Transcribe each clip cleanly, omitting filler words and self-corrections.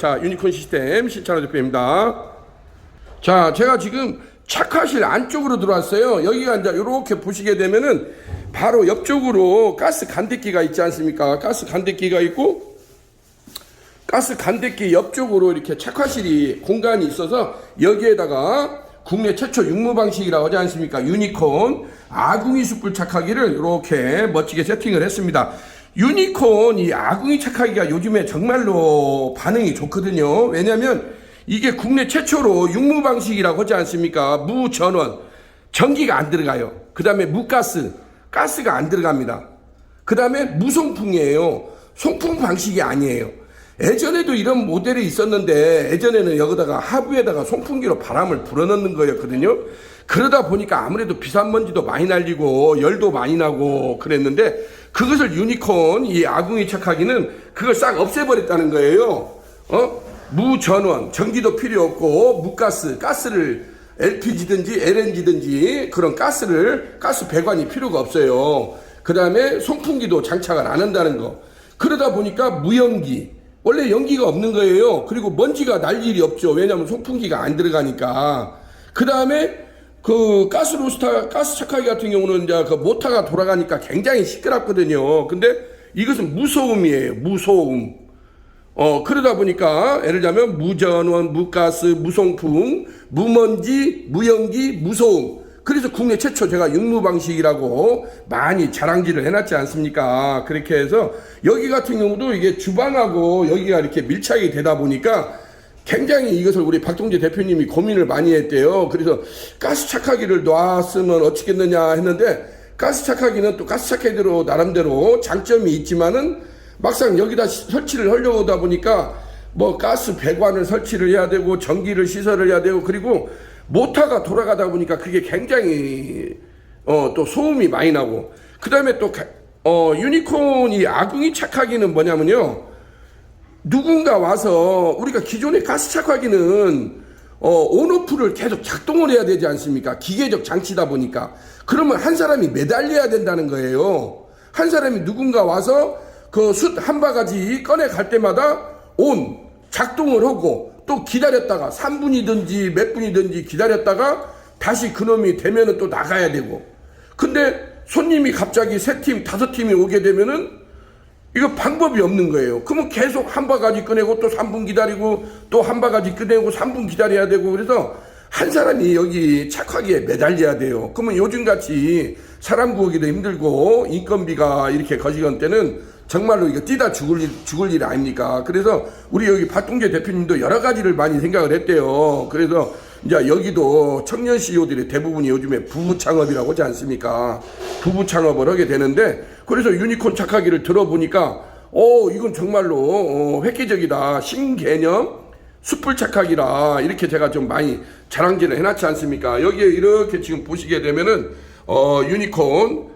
자, 유니콘 시스템 신찬호 대표입니다. 자, 제가 지금 착화실 안쪽으로 들어왔어요. 여기가 이제 이렇게 보시게 되면은 바로 옆쪽으로 가스 간대기가 있지 않습니까? 가스 간대기가 있고, 가스 간대기 옆쪽으로 이렇게 착화실이 공간이 있어서 여기에다가 국내 최초 육무 방식이라고 하지 않습니까? 유니콘 아궁이 숯불 착화기를 이렇게 멋지게 세팅을 했습니다. 유니콘 이 아궁이 착화기가 요즘에 정말로 반응이 좋거든요. 왜냐면 이게 국내 최초로 육무 방식이라고 하지 않습니까? 무전원, 전기가 안 들어가요. 그 다음에 무가스, 가스가 안 들어갑니다. 그 다음에 무송풍이에요. 송풍 방식이 아니에요. 예전에도 이런 모델이 있었는데 예전에는 여기다가 하부에다가 송풍기로 바람을 불어넣는 거였거든요. 그러다 보니까 아무래도 비산먼지도 많이 날리고 열도 많이 나고 그랬는데 그것을 유니콘 이 아궁이 착화기는 그걸 싹 없애버렸다는 거예요. 무전원, 전기도 필요 없고 무가스, 가스를 LPG든지 LNG든지 그런 가스 배관이 필요가 없어요. 그 다음에 송풍기도 장착을 안 한다는 거. 그러다 보니까 무연기, 원래 연기가 없는 거예요. 그리고 먼지가 날 일이 없죠. 왜냐하면 송풍기가 안 들어가니까. 그 다음에 그 가스 착화기 같은 경우는 이제 그 모터가 돌아가니까 굉장히 시끄럽거든요. 근데 이것은 무소음이에요. 무소음. 그러다 보니까 예를 들자면 무전원, 무가스, 무송풍, 무먼지, 무연기, 무소음. 그래서 국내 최초 제가 육무 방식이라고 많이 자랑질을 해놨지 않습니까? 그렇게 해서 여기 같은 경우도 이게 주방하고 여기가 이렇게 밀착이 되다 보니까 굉장히 이것을 우리 박동재 대표님이 고민을 많이 했대요. 그래서 가스 착화기를 놨으면 어떻겠느냐 했는데 가스 착화기는 또 가스 착화기대로 나름대로 장점이 있지만은 막상 여기다 설치를 하려고 하다 보니까 뭐 가스 배관을 설치를 해야 되고 전기를 시설을 해야 되고 그리고 모터가 돌아가다 보니까 그게 굉장히 또 소음이 많이 나고 그 다음에 또 유니콘 이 아궁이 착화기는 뭐냐면요, 누군가 와서 우리가 기존의 가스 착화기는 온오프를 계속 작동을 해야 되지 않습니까? 기계적 장치다 보니까. 그러면 한 사람이 매달려야 된다는 거예요. 한 사람이 누군가 와서 그 숯 한 바가지 꺼내 갈 때마다 작동을 하고 또 기다렸다가 3분이든지 몇 분이든지 기다렸다가 다시 그놈이 되면은 또 나가야 되고. 근데 손님이 갑자기 3팀, 5팀이 오게 되면은 이거 방법이 없는 거예요. 그러면 계속 한 바가지 꺼내고 또 3분 기다리고 또 한 바가지 꺼내고 3분 기다려야 되고 그래서 한 사람이 여기 착화기에 매달려야 돼요. 그러면 요즘같이 사람 구하기도 힘들고 인건비가 이렇게 거시건 때는 정말로 이거 뛰다 죽을 일 아닙니까? 그래서 우리 여기 박동재 대표님도 여러 가지를 많이 생각을 했대요. 그래서 이제 여기도 청년 CEO들의 대부분이 요즘에 부부 창업이라고 하지 않습니까? 부부 창업을 하게 되는데 그래서 유니콘 착화기를 들어보니까 이건 정말로 획기적이다. 신개념 숯불 착화기라 이렇게 제가 좀 많이 자랑질을 해놨지 않습니까? 여기에 이렇게 지금 보시게 되면은 유니콘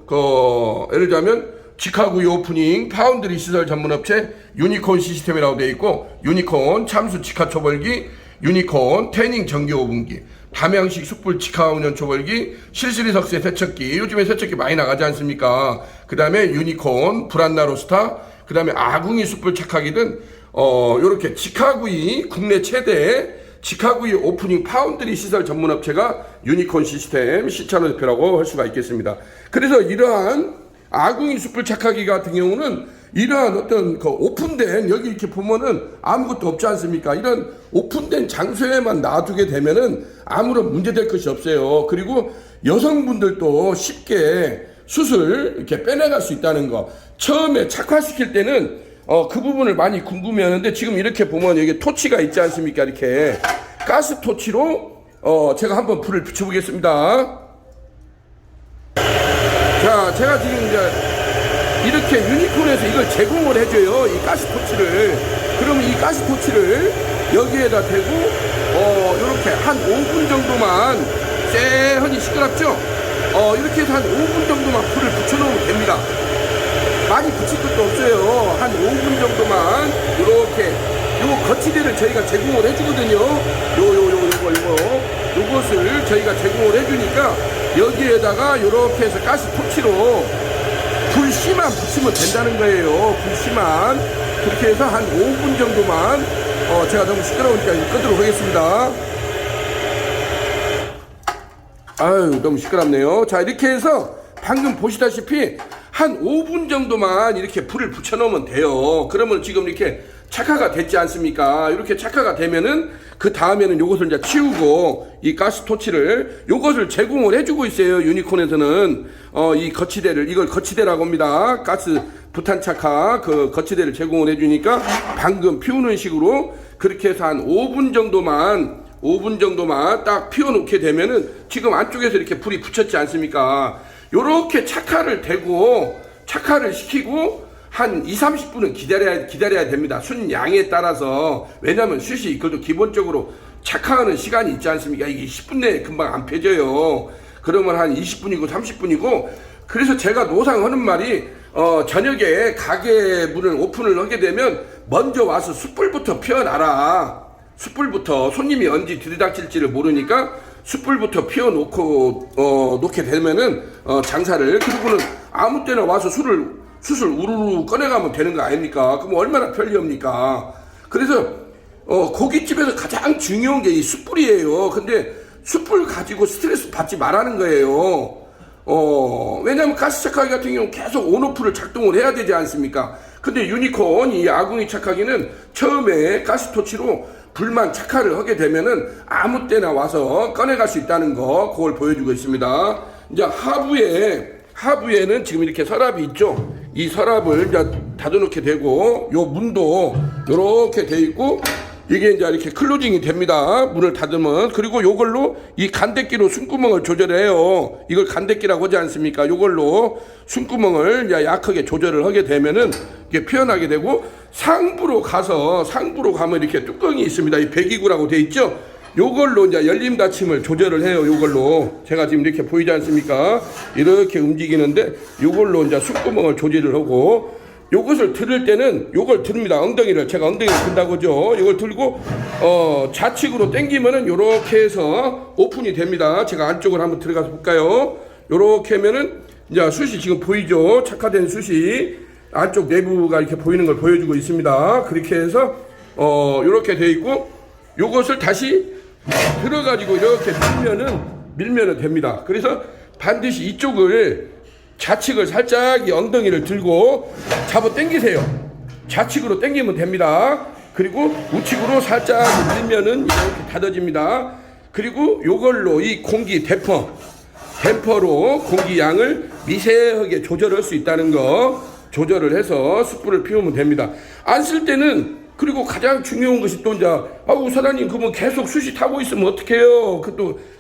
예를 들자면 직화구이 오프닝 파운드리 시설 전문업체 유니콘 시스템이라고 되어 있고 유니콘 참수 직화 초벌기, 유니콘 태닝 전기 오븐기, 담양식 숯불 직화 운영 초벌기, 실시리 석쇠 세척기, 요즘에 세척기 많이 나가지 않습니까? 그 다음에 유니콘 브란나 로스타, 그 다음에 아궁이 숯불 착화기 등 요렇게 직화구이 국내 최대 직화구이 오프닝 파운드리 시설 전문업체가 유니콘 시스템 신찬호 대표라고 할 수가 있겠습니다. 그래서 이러한 아궁이 숯불 착화기 같은 경우는 이러한 어떤 오픈된 여기 이렇게 보면은 아무것도 없지 않습니까? 이런 오픈된 장소에만 놔두게 되면은 아무런 문제될 것이 없어요. 그리고 여성분들도 쉽게 숯을 이렇게 빼내갈 수 있다는 거. 처음에 착화시킬 때는 그 부분을 많이 궁금해하는데 지금 이렇게 보면 여기 토치가 있지 않습니까? 이렇게 가스 토치로 제가 한번 불을 비춰보겠습니다. 자, 제가 지금 이제 이렇게 유니콘에서 이걸 제공을 해줘요. 이 가스 토치를. 그러면 이 가스 토치를 여기에다 대고, 이렇게 한 5분 정도만, 쎄하니 시끄럽죠? 이렇게 해서 한 5분 정도만 불을 붙여놓으면 됩니다. 많이 붙일 것도 없어요. 한 5분 정도만, 이렇게, 요 거치대를 저희가 제공을 해주거든요. 요것을 저희가 제공을 해주니까, 여기에다가 이렇게 해서 가스 토치로 불씨만 붙이면 된다는 거예요. 불씨만. 그렇게 해서 한 5분 정도만 제가 너무 시끄러우니까 이제 끄도록 하겠습니다. 아유, 너무 시끄럽네요. 자, 이렇게 해서 방금 보시다시피 한 5분 정도만 이렇게 불을 붙여놓으면 돼요. 그러면 지금 이렇게 착화가 됐지 않습니까? 이렇게 착화가 되면은 그 다음에는 요것을 이제 치우고 이 가스토치를 요것을 제공을 해주고 있어요. 유니콘에서는 이 거치대를, 이걸 거치대라고 합니다. 가스 부탄 착화 그 거치대를 제공을 해주니까 방금 피우는 식으로 그렇게 해서 한 5분 정도만 딱 피워놓게 되면은 지금 안쪽에서 이렇게 불이 붙였지 않습니까? 요렇게 착화를 되고 착화를 시키고 한 20-30분은 기다려야 됩니다. 순양에 따라서. 왜냐면 숯이 그래도 기본적으로 착화하는 시간이 있지 않습니까? 이게 10분 내에 금방 안 펴져요. 그러면 한 20분이고 30분이고. 그래서 제가 노상 하는 말이 저녁에 가게 문을 오픈을 하게 되면 먼저 와서 숯불부터 피워놔라. 숯불부터 손님이 언제 들이닥칠지를 모르니까 숯불부터 피워놓고 놓게 되면은 장사를, 그리고는 아무 때나 와서 숯을 우르르 꺼내가면 되는 거 아닙니까? 그럼 얼마나 편리합니까? 그래서 고깃집에서 가장 중요한 게 이 숯불이에요. 근데 숯불 가지고 스트레스 받지 말라는 거예요. 왜냐면 가스 착화기 같은 경우는 계속 온오프를 작동을 해야 되지 않습니까? 근데 유니콘 이 아궁이 착화기는 처음에 가스토치로 불만 착화를 하게 되면은 아무 때나 와서 꺼내갈 수 있다는 거, 그걸 보여주고 있습니다. 이제 하부에는 지금 이렇게 서랍이 있죠. 이 서랍을 이제 닫아놓게 되고, 요 문도 요렇게 돼 있고, 이게 이제 이렇게 클로징이 됩니다. 문을 닫으면. 그리고 요걸로 이 간대기로 숨구멍을 조절해요. 이걸 간대기라고 하지 않습니까? 요걸로 숨구멍을 이제 약하게 조절을 하게 되면은 이게 피어나게 되고, 상부로 가면 이렇게 뚜껑이 있습니다. 이 배기구라고 돼 있죠? 요걸로 이제 열림 닫힘을 조절을 해요. 요걸로. 제가 지금 이렇게 보이지 않습니까? 이렇게 움직이는데 요걸로 이제 숨구멍을 조절을 하고, 요것을 들을 때는 요걸 듭니다. 엉덩이를, 제가 엉덩이를 든다고 하죠. 요걸 들고 좌측으로 당기면은 요렇게 해서 오픈이 됩니다. 제가 안쪽으로 한번 들어가서 볼까요? 요렇게 하면은 이제 숯이 지금 보이죠? 착화된 숯이 안쪽 내부가 이렇게 보이는 걸 보여주고 있습니다. 그렇게 해서 요렇게 돼 있고, 요것을 다시 들어가지고 이렇게 밀면은 됩니다. 그래서 반드시 이쪽을 좌측을 살짝 이 엉덩이를 들고 잡아 당기세요. 좌측으로 당기면 됩니다. 그리고 우측으로 살짝 밀면은 이렇게 닫아집니다. 그리고 요걸로 이 공기 댐퍼로 공기 양을 미세하게 조절할 수 있다는 거, 조절을 해서 숯불을 피우면 됩니다. 안 쓸 때는, 그리고 가장 중요한 것이 또 이제, 아우 사장님 그러면 계속 숯이 타고 있으면 어떡해요?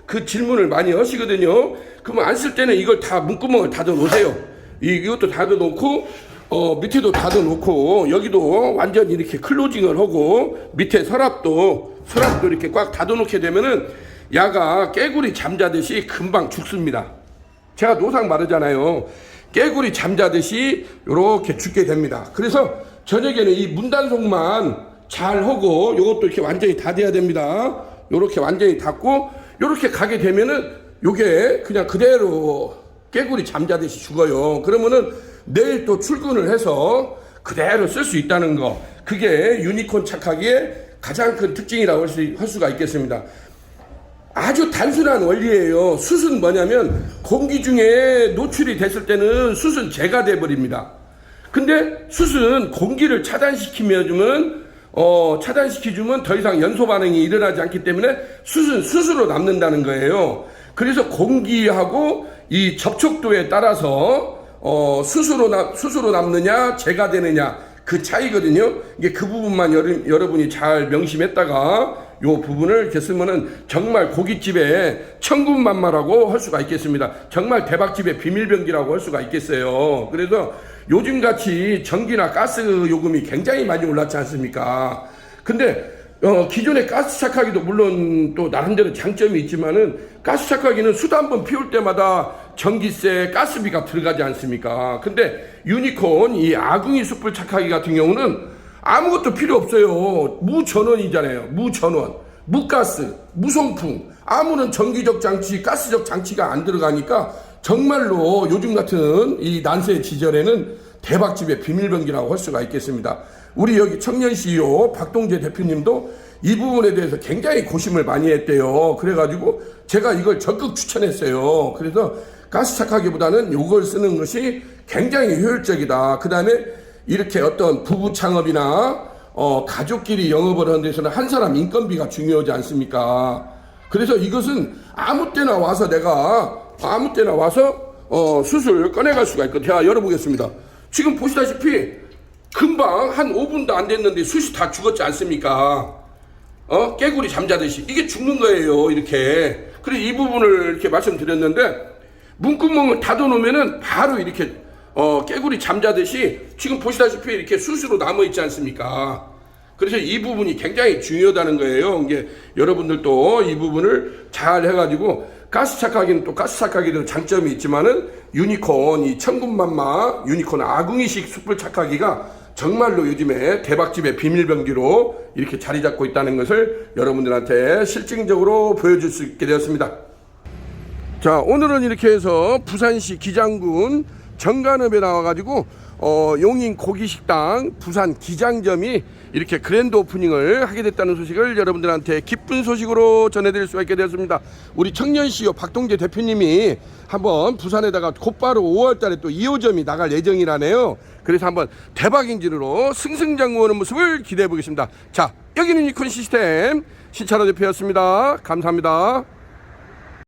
그 질문을 많이 하시거든요. 그러면 안 쓸 때는 이걸 다 문구멍을 닫아 놓으세요. 이것도 닫아 놓고 밑에도 닫아 놓고, 여기도 완전히 이렇게 클로징을 하고, 밑에 서랍도 이렇게 꽉 닫아 놓게 되면은 야가 깨구리 잠자듯이 금방 죽습니다. 제가 노상 말하잖아요. 깨구리 잠자듯이 요렇게 죽게 됩니다. 그래서 저녁에는 이 문단속만 잘 하고, 요것도 이렇게 완전히 닫아야 됩니다. 요렇게 완전히 닫고, 요렇게 가게 되면은 요게 그냥 그대로 깨구리 잠자듯이 죽어요. 그러면은 내일 또 출근을 해서 그대로 쓸 수 있다는 거, 그게 유니콘 착화기의 가장 큰 특징이라고 할 수가 있겠습니다. 아주 단순한 원리예요. 숯은 뭐냐면 공기 중에 노출이 됐을 때는 숯은 재가 돼 버립니다. 근데 숯은 공기를 차단시키면 더 이상 연소 반응이 일어나지 않기 때문에 숯은 숯으로 남는다는 거예요. 그래서 공기하고 이 접촉도에 따라서 숯으로 남느냐 재가 되느냐, 그 차이거든요. 이게 그 부분만 여러분이 잘 명심했다가 요 부분을 이렇게 쓰면은 정말 고깃집의 천군만마라고 할 수가 있겠습니다. 정말 대박집의 비밀병기라고 할 수가 있겠어요. 그래서 요즘같이 전기나 가스 요금이 굉장히 많이 올랐지 않습니까? 근데 기존의 가스 착화기도 물론 또 나름대로 장점이 있지만은, 가스 착화기는 숯 한번 피울 때마다 전기세, 가스비가 들어가지 않습니까? 근데 유니콘 이 아궁이 숯불 착화기 같은 경우는 아무것도 필요 없어요. 무전원이잖아요. 무전원, 무가스, 무송풍, 아무런 전기적 장치, 가스적 장치가 안 들어가니까 정말로 요즘 같은 이 난세 지절에는 대박집의 비밀병기라고 할 수가 있겠습니다. 우리 여기 청년 CEO 박동재 대표님도 이 부분에 대해서 굉장히 고심을 많이 했대요. 그래가지고 제가 이걸 적극 추천했어요. 그래서 가스 착하기보다는 이걸 쓰는 것이 굉장히 효율적이다. 그 다음에 이렇게 어떤 부부 창업이나 가족끼리 영업을 하는 데서는 한 사람 인건비가 중요하지 않습니까? 그래서 이것은 아무 때나 와서 수술 꺼내갈 수가 있거든요. 제가 열어보겠습니다. 지금 보시다시피 금방 한 5분도 안 됐는데 숯이 다 죽었지 않습니까? 깨구리 잠자듯이 이게 죽는 거예요. 이렇게. 그래서 이 부분을 이렇게 말씀드렸는데 문구멍을 닫아놓으면은 바로 이렇게 깨구리 잠자듯이 지금 보시다시피 이렇게 숯으로 남아있지 않습니까? 그래서 이 부분이 굉장히 중요하다는 거예요. 이게 여러분들도 이 부분을 잘 해가지고 가스 착하기는 또 가스 착하기도 장점이 있지만은 유니콘 이 천군만마 유니콘 아궁이식 숯불 착하기가 정말로 요즘에 대박집의 비밀병기로 이렇게 자리 잡고 있다는 것을 여러분들한테 실증적으로 보여줄 수 있게 되었습니다. 자, 오늘은 이렇게 해서 부산시 기장군 정간읍에 나와가지고 용인 고기식당 부산 기장점이 이렇게 그랜드 오프닝을 하게 됐다는 소식을 여러분들한테 기쁜 소식으로 전해드릴 수가 있게 되었습니다. 우리 청년 CEO 박동재 대표님이 한번 부산에다가 곧바로 5월달에 또 2호점이 나갈 예정이라네요. 그래서 한번 대박 인진으로 승승장구하는 모습을 기대해 보겠습니다. 자, 여기는 유니콘 시스템 신찬호 대표였습니다. 감사합니다.